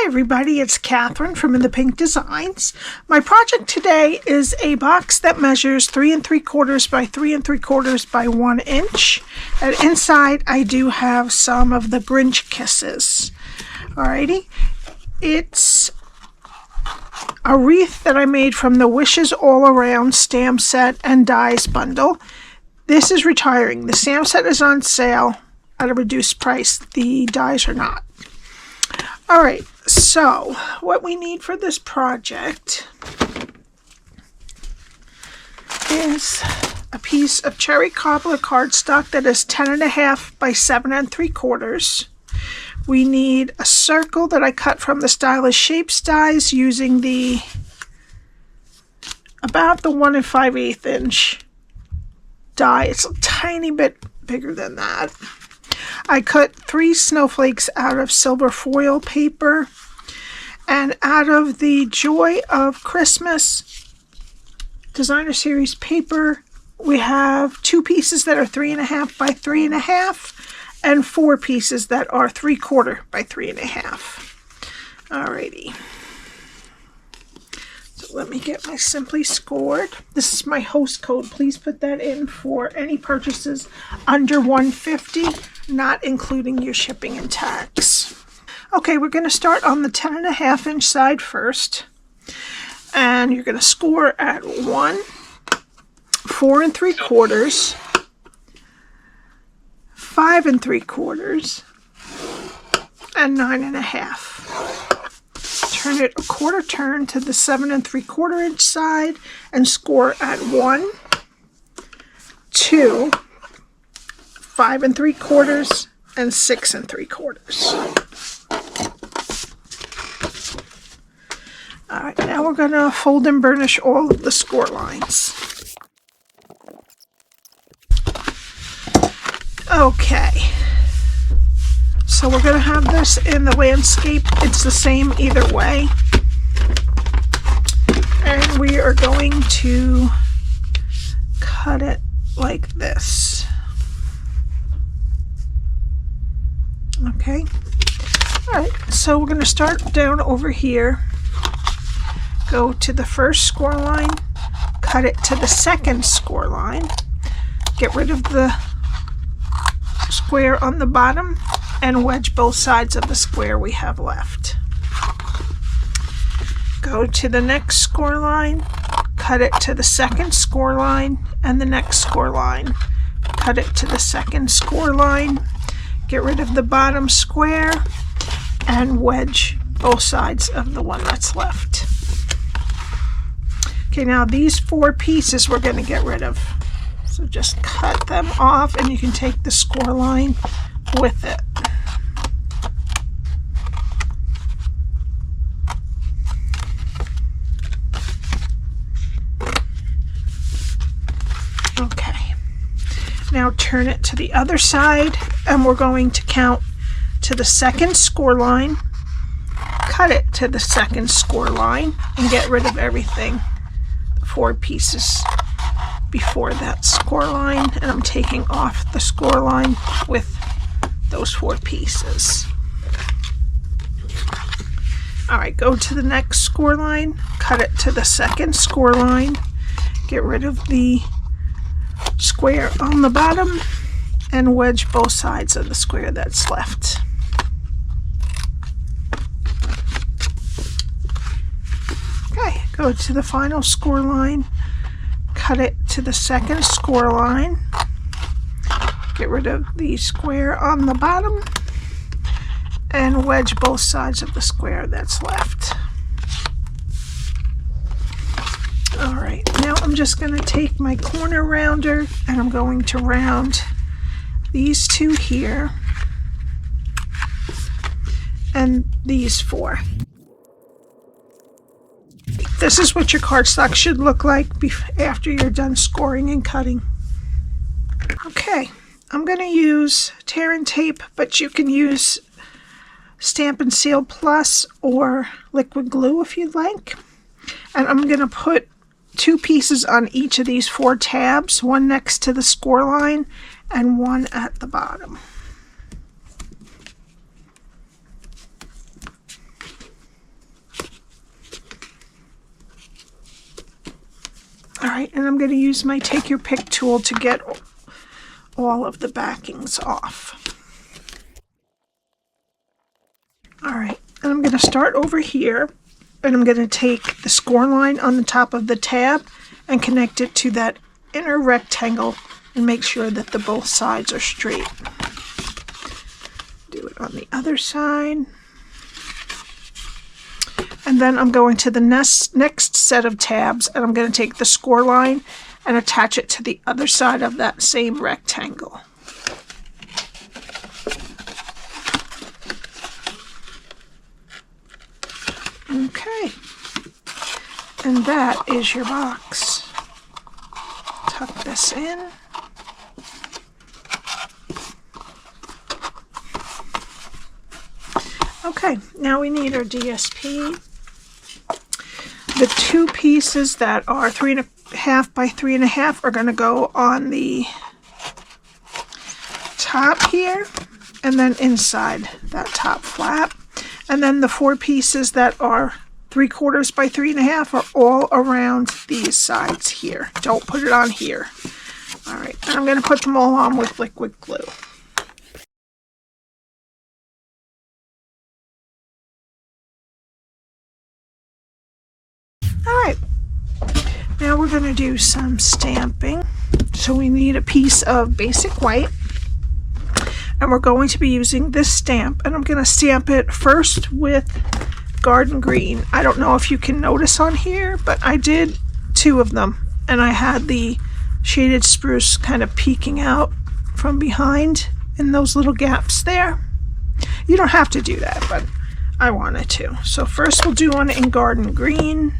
Hi everybody, it's Cathryn from In the Pink Designs. My project today is a box that measures 3 3/4 by 3 3/4 by 1 inch. And inside I do have some of the Grinch Kisses. Alrighty, it's a wreath that I made from the Wishes All Around stamp set and dies bundle. This is retiring. The stamp set is on sale at a reduced price. The dies are not. Alright, so what we need for this project is a piece of cherry cobbler cardstock that is 10.5 by 7 3/4. We need a circle that I cut from the Stylish Shapes dies using about the 1 5/8 inch die. It's a tiny bit bigger than that. I cut 3 snowflakes out of silver foil paper, and out of the Joy of Christmas designer series paper we have 2 pieces that are 3.5 by 3.5 and 4 pieces that are 3/4 by 3.5. Alrighty, so let me get my Simply Scored. This is my host code. Please put that in for any purchases under $150, not including your shipping and tax. Okay, we're going to start on the 10.5 inch side first, and you're going to score at 1, 4 3/4, 5 3/4, and 9.5. Turn it a quarter turn to the 7 3/4 inch side and score at 1, 2, 5 3/4, and 6 3/4. Alright, now we're going to fold and burnish all of the score lines. Okay, so we're going to have this in the landscape. It's the same either way. And we are going to cut it like this. Okay, alright, so we're going to start down over here, go to the first score line, cut it to the second score line, get rid of the square on the bottom, and wedge both sides of the square we have left. Go to the next score line, cut it to the second score line, and the next score line, cut it to the second score line, get rid of the bottom square, and wedge both sides of the one that's left. Okay, now these 4 pieces we're going to get rid of. So just cut them off, and you can take the score line with it. Okay, now turn it to the other side, and we're going to count to the second score line, cut it to the second score line, and get rid of everything, 4 pieces before that score line, and I'm taking off the score line with those 4 pieces. Alright, go to the next score line, cut it to the second score line, get rid of the square on the bottom, and wedge both sides of the square that's left. Okay, go to the final score line, cut it to the second score line, get rid of the square on the bottom, and wedge both sides of the square that's left. Alright, now I'm just going to take my corner rounder, and I'm going to round these 2 here, and these 4. This is what your cardstock should look like after you're done scoring and cutting. Okay, I'm going to use tear and tape, but you can use Stampin' Seal Plus or liquid glue if you'd like. And I'm going to put 2 pieces on each of these 4 tabs, one next to the score line and one at the bottom. right, and I'm going to use my Take Your Pick tool to get all of the backings off. All right, and I'm going to start over here, and I'm going to take the score line on the top of the tab and connect it to that inner rectangle and make sure that both sides are straight. Do it on the other side. And then I'm going to the next set of tabs, and I'm going to take the score line and attach it to the other side of that same rectangle. Okay. And that is your box. Tuck this in. Okay, now we need our DSP. The two pieces that are 3.5 by 3.5 are going to go on the top here and then inside that top flap. And then the 4 pieces that are 3/4 by 3.5 are all around these sides here. Don't put it on here. All right, and I'm going to put them all on with liquid glue. Alright, now we're going to do some stamping. So we need a piece of basic white, and we're going to be using this stamp, and I'm going to stamp it first with Garden Green. I don't know if you can notice on here, but I did 2 of them, and I had the shaded spruce kind of peeking out from behind in those little gaps there. You don't have to do that, but I wanted to. So first we'll do one in Garden Green.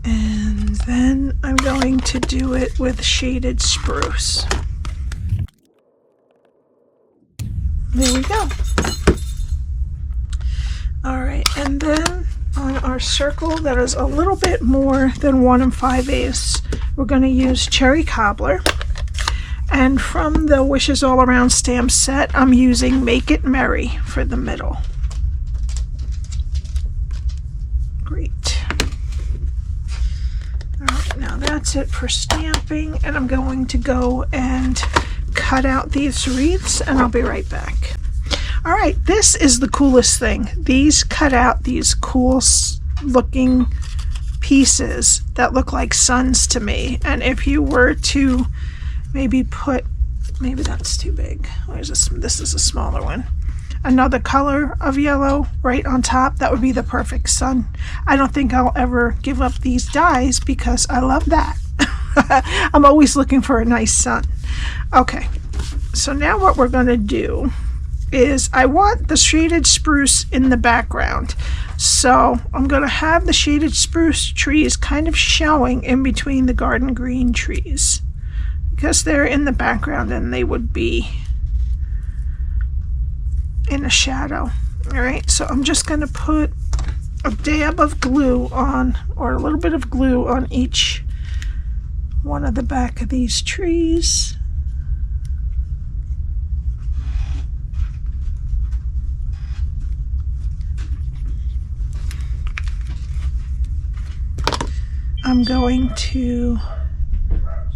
And then I'm going to do it with shaded spruce. There we go. Alright, and then on our circle that is a little bit more than 1 5/8, we're going to use Cherry Cobbler. And from the Wishes All Around stamp set, I'm using Make It Merry for the middle. Great. Alright, now that's it for stamping, and I'm going to go and cut out these wreaths, and I'll be right back. Alright, this is the coolest thing. These cut out these cool looking pieces that look like suns to me, and if you were to maybe put, maybe that's too big. Where's this? This is a smaller one. Another color of yellow right on top, that would be the perfect sun. I don't think I'll ever give up these dies because I love that. I'm always looking for a nice sun. Okay, so now what we're going to do is I want the shaded spruce in the background. So I'm going to have the shaded spruce trees kind of showing in between the Garden Green trees, because they're in the background and they would be in a shadow. Alright, so I'm just going to put a dab of glue on, or a little bit of glue on each one of the back of these trees. I'm going to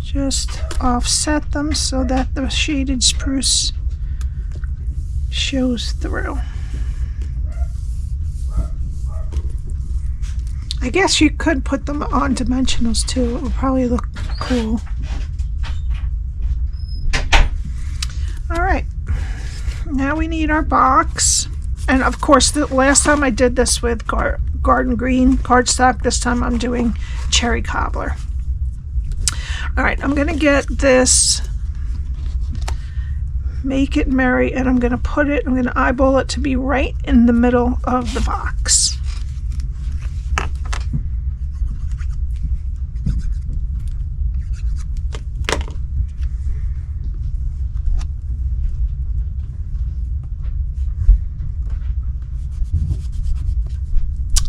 just offset them so that the shaded spruce shows through. I guess you could put them on dimensionals too. It would probably look cool. Alright, now we need our box. And of course, the last time I did this with Garden Green cardstock, this time I'm doing Cherry Cobbler. Alright, I'm going to get this Make It Merry, and I'm going to eyeball it to be right in the middle of the box.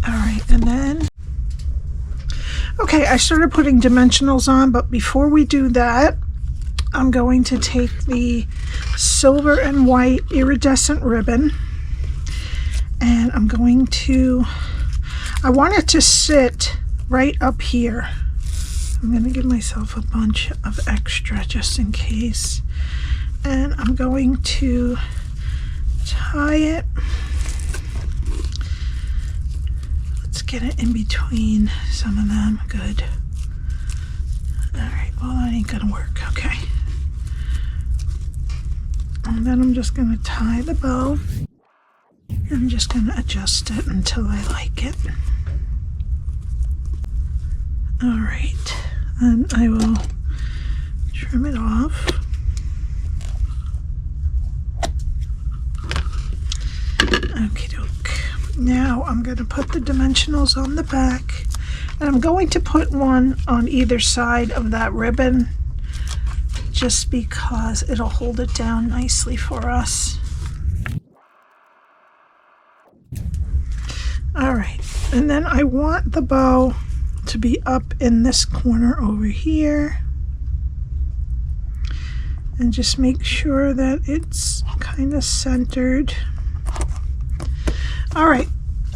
Alright, and then okay, I started putting dimensionals on, but before we do that, I'm going to take the silver and white iridescent ribbon, and I'm going to, I want it to sit right up here. I'm going to give myself a bunch of extra just in case. And I'm going to tie it. Let's get it in between some of them. Good. Alright, well that ain't going to work. Okay. And then I'm just going to tie the bow. I'm just going to adjust it until I like it. Alright, and I will trim it off. Okie doke. Now I'm going to put the dimensionals on the back, and I'm going to put one on either side of that ribbon just because it'll hold it down nicely for us. Alright, and then I want the bow to be up in this corner over here, and just make sure that it's kind of centered. Alright,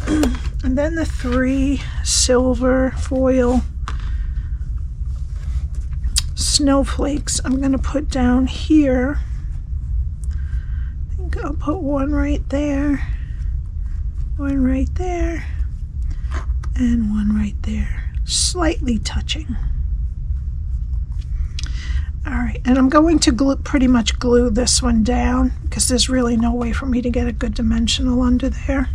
and then the 3 silver foil snowflakes I'm going to put down here. I think I'll put one right there, one right there, and one right there, slightly touching. Alright, and I'm going to pretty much glue this one down because there's really no way for me to get a good dimensional under there.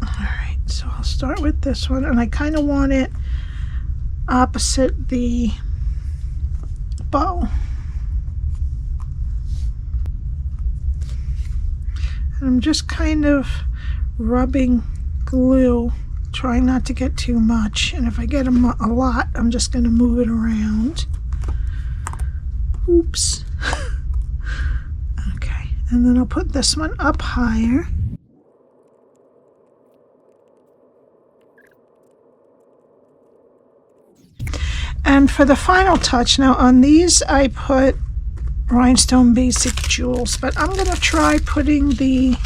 Alright, so I'll start with this one, and I kind of want it opposite the bow. And I'm just kind of rubbing glue, trying not to get too much, and if I get a lot, I'm just going to move it around. Oops. Okay, and then I'll put this one up higher. And for the final touch, now on these I put Rhinestone Basic Jewels, but I'm going to try putting the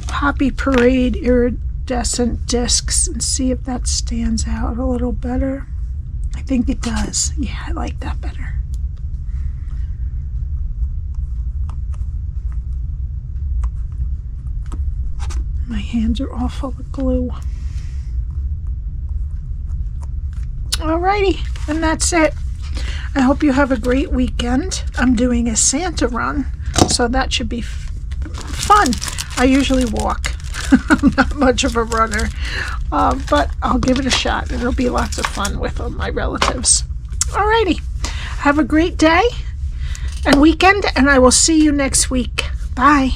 Poppy Parade Iridescent Discs and see if that stands out a little better. I think it does. Yeah, I like that better. My hands are all full of glue. Alrighty, and that's it. I hope you have a great weekend. I'm doing a Santa run, so that should be fun. I usually walk. I'm not much of a runner, but I'll give it a shot. It'll be lots of fun with my relatives. Alrighty, have a great day and weekend, and I will see you next week. Bye.